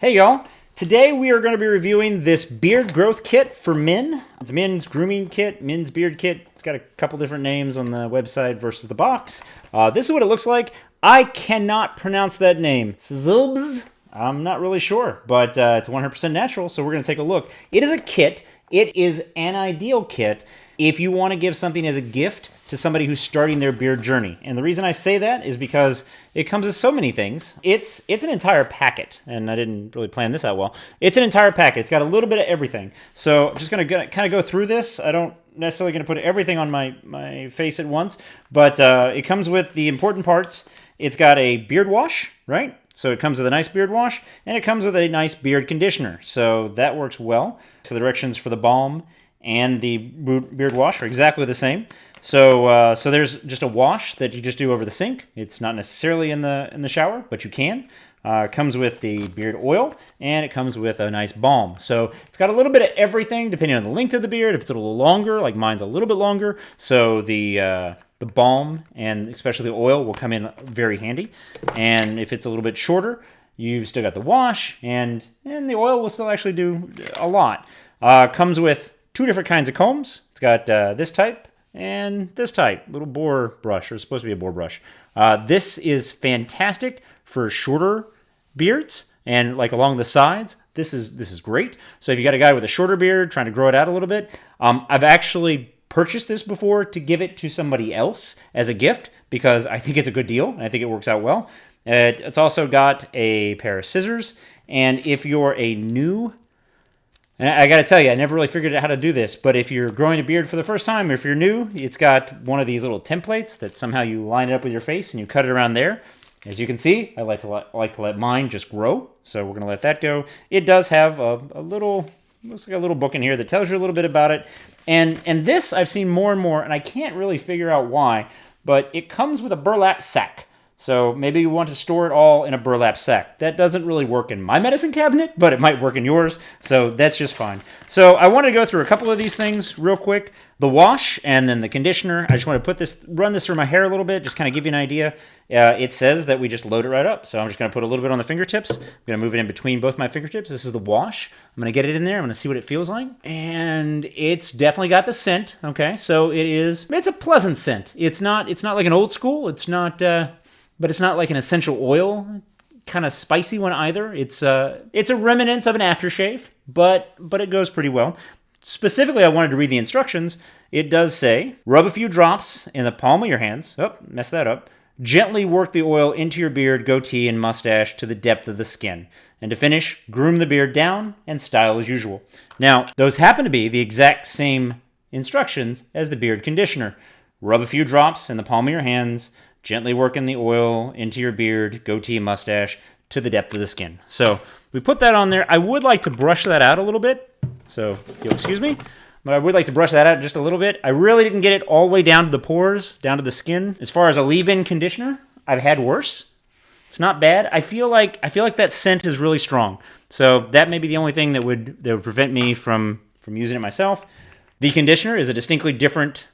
Hey y'all, today we are going to be reviewing this beard growth kit for men. It's men's grooming kit, men's beard kit. It's got a couple different names on the website versus the box. This is what it looks like. I cannot pronounce that name. Szilbz? I'm not really sure, but it's 100% natural, so we're going to take a look. It is a kit. It is an ideal kit if you want to give something as a gift to somebody who's starting their beard journey. And the reason I say that is because it comes with so many things. It's an entire packet, and I didn't really plan this out well. It's an entire packet. It's got a little bit of everything. So I'm just going to kind of go through this. I don't necessarily going to put everything on my face at once, but it comes with the important parts. It's got a beard wash, right? So it comes with a nice beard wash, and it comes with a nice beard conditioner. So that works well. So the directions for the balm and the beard wash are exactly the same. So there's just a wash that you just do over the sink. It's not necessarily in the shower, but you can. It comes with the beard oil, and it comes with a nice balm. So it's got a little bit of everything, depending on the length of the beard. If it's a little longer, like mine's a little bit longer, so the balm and especially the oil will come in very handy. And if it's a little bit shorter, you've still got the wash, and the oil will still actually do a lot. Comes with two different kinds of combs. It's got this type and this type, little boar brush, or it's supposed to be a boar brush. This is fantastic for shorter beards and like along the sides. This is great. So if you got a guy with a shorter beard trying to grow it out a little bit, I've actually purchased this before to give it to somebody else as a gift because I think it's a good deal and I think it works out well. It's also got a pair of scissors, and if you're a new, and I got to tell you, I never really figured out how to do this, but if you're growing a beard for the first time, or if you're new, it's got one of these little templates that somehow you line it up with your face and you cut it around there. As you can see, I like to let mine just grow, so we're going to let that go. It does have a little, looks like a little book in here that tells you a little bit about it. And this I've seen more and more, and I can't really figure out why, but it comes with a burlap sack. So maybe you want to store it all in a burlap sack. That doesn't really work in my medicine cabinet, but it might work in yours, so that's just fine. So I want to go through a couple of these things real quick. The wash and then the conditioner. I just want to run this through my hair a little bit, just kind of give you an idea. It says that we just load it right up, so I'm just going to put a little bit on the fingertips. I'm going to move it in between both my fingertips. This is the wash. I'm going to get it in there. I'm going to see what it feels like. And it's definitely got the scent, okay? So it's a pleasant scent. It's not like an old school. But it's not like an essential oil kind of spicy one either. It's a remnant of an aftershave, but it goes pretty well. Specifically, I wanted to read the instructions. It does say, rub a few drops in the palm of your hands. Oh, messed that up. Gently work the oil into your beard, goatee, and mustache to the depth of the skin. And to finish, groom the beard down and style as usual. Now, those happen to be the exact same instructions as the beard conditioner. Rub a few drops in the palm of your hands. Gently working the oil into your beard, goatee, mustache to the depth of the skin. So we put that on there. I would like to brush that out a little bit. So if you'll excuse me, but I would like to brush that out just a little bit. I really didn't get it all the way down to the pores, down to the skin. As far as a leave-in conditioner, I've had worse. It's not bad. I feel like that scent is really strong. So that may be the only thing that would prevent me from using it myself. The conditioner is a distinctly different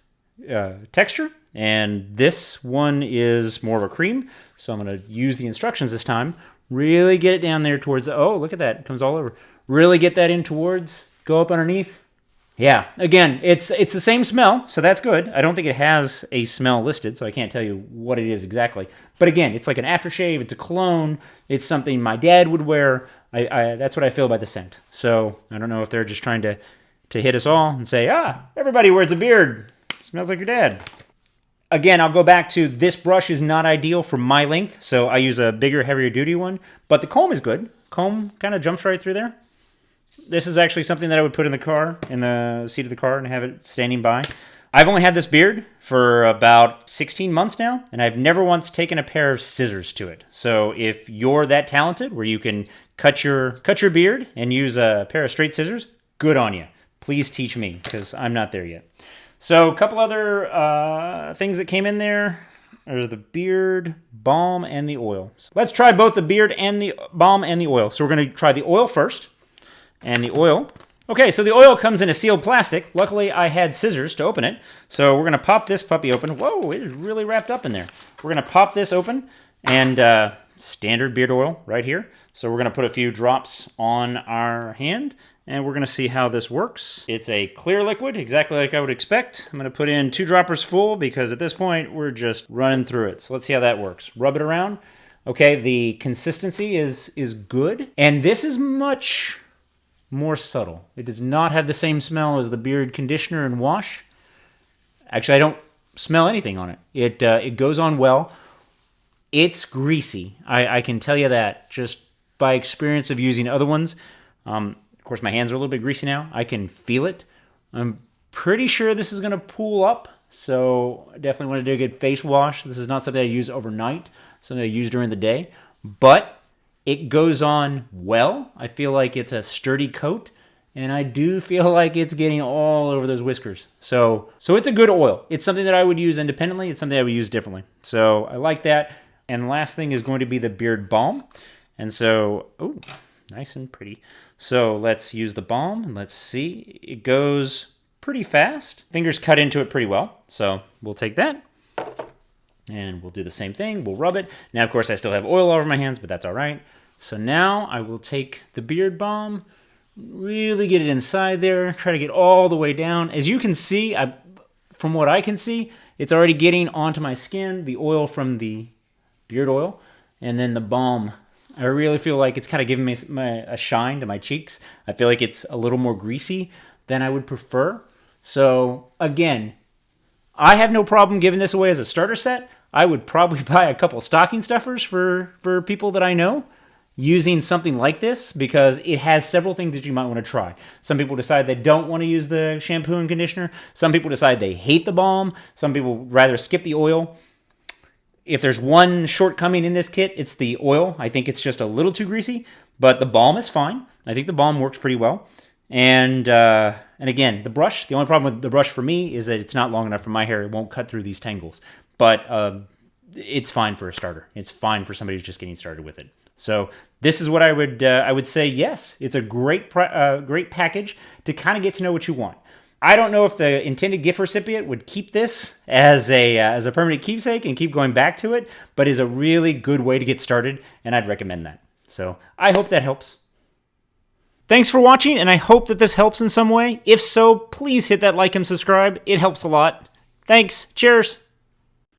texture. And this one is more of a cream, so I'm going to use the instructions this time. Really get it down there towards the, oh, look at that. It comes all over. Really get that in towards, go up underneath. Yeah, again, it's the same smell, so that's good. I don't think it has a smell listed, so I can't tell you what it is exactly. But again, it's like an aftershave. It's a cologne. It's something my dad would wear. That's what I feel about the scent. So I don't know if they're just trying to hit us all and say, everybody wears a beard. Smells like your dad. Again, I'll go back to this brush is not ideal for my length, so I use a bigger, heavier duty one. But the comb is good. Comb kind of jumps right through there. This is actually something that I would put in the car, in the seat of the car, and have it standing by. I've only had this beard for about 16 months now, and I've never once taken a pair of scissors to it. So if you're that talented where you can cut your beard and use a pair of straight scissors, good on you. Please teach me, because I'm not there yet. So a couple other things that came in there. There's the beard, balm, and the oil. So let's try both the beard and the balm and the oil. So we're going to try the oil first. And the oil. Okay, so the oil comes in a sealed plastic. Luckily, I had scissors to open it. So we're going to pop this puppy open. Whoa, it is really wrapped up in there. We're going to pop this open and standard beard oil right here. So we're going to put a few drops on our hand, and we're going to see how this works. It's a clear liquid, exactly like I would expect. I'm going to put in 2 droppers full because at this point we're just running through it. So let's see how that works. Rub it around. Okay, the consistency is good, and this is much more subtle. It does not have the same smell as the beard conditioner and wash. Actually, I don't smell anything on it. It goes on well. It's greasy. I can tell you that just by experience of using other ones. Of course, my hands are a little bit greasy now. I can feel it. I'm pretty sure this is going to pool up, so I definitely want to do a good face wash. This is not something I use overnight, something I use during the day, but it goes on well. I feel like it's a sturdy coat, and I do feel like it's getting all over those whiskers. So it's a good oil. It's something that I would use independently. It's something I would use differently. So I like that. And last thing is going to be the beard balm. And so, oh, nice and pretty. So let's use the balm, and let's see. It goes pretty fast. Fingers cut into it pretty well. So we'll take that, and we'll do the same thing. We'll rub it. Now, of course, I still have oil all over my hands, but that's all right. So now I will take the beard balm, really get it inside there, try to get all the way down. As you can see, from what I can see, it's already getting onto my skin, the oil from the beard oil, and then the balm. I really feel like it's kind of giving me a shine to my cheeks. I feel like it's a little more greasy than I would prefer. So again, I have no problem giving this away as a starter set. I would probably buy a couple stocking stuffers for people that I know using something like this, because it has several things that you might want to try. Some people decide they don't want to use the shampoo and conditioner. Some people decide they hate the balm. Some people rather skip the oil. If there's one shortcoming in this kit, it's the oil. I think it's just a little too greasy, but the balm is fine. I think the balm works pretty well. And again, the brush, the only problem with the brush for me is that it's not long enough for my hair. It won't cut through these tangles, but it's fine for a starter. It's fine for somebody who's just getting started with it. So this is what I would say. Yes, it's a great package to kind of get to know what you want. I don't know if the intended gift recipient would keep this as a permanent keepsake and keep going back to it, but is a really good way to get started, and I'd recommend that. So I hope that helps. Thanks for watching, and I hope that this helps in some way. If so, please hit that like and subscribe. It helps a lot. Thanks. Cheers.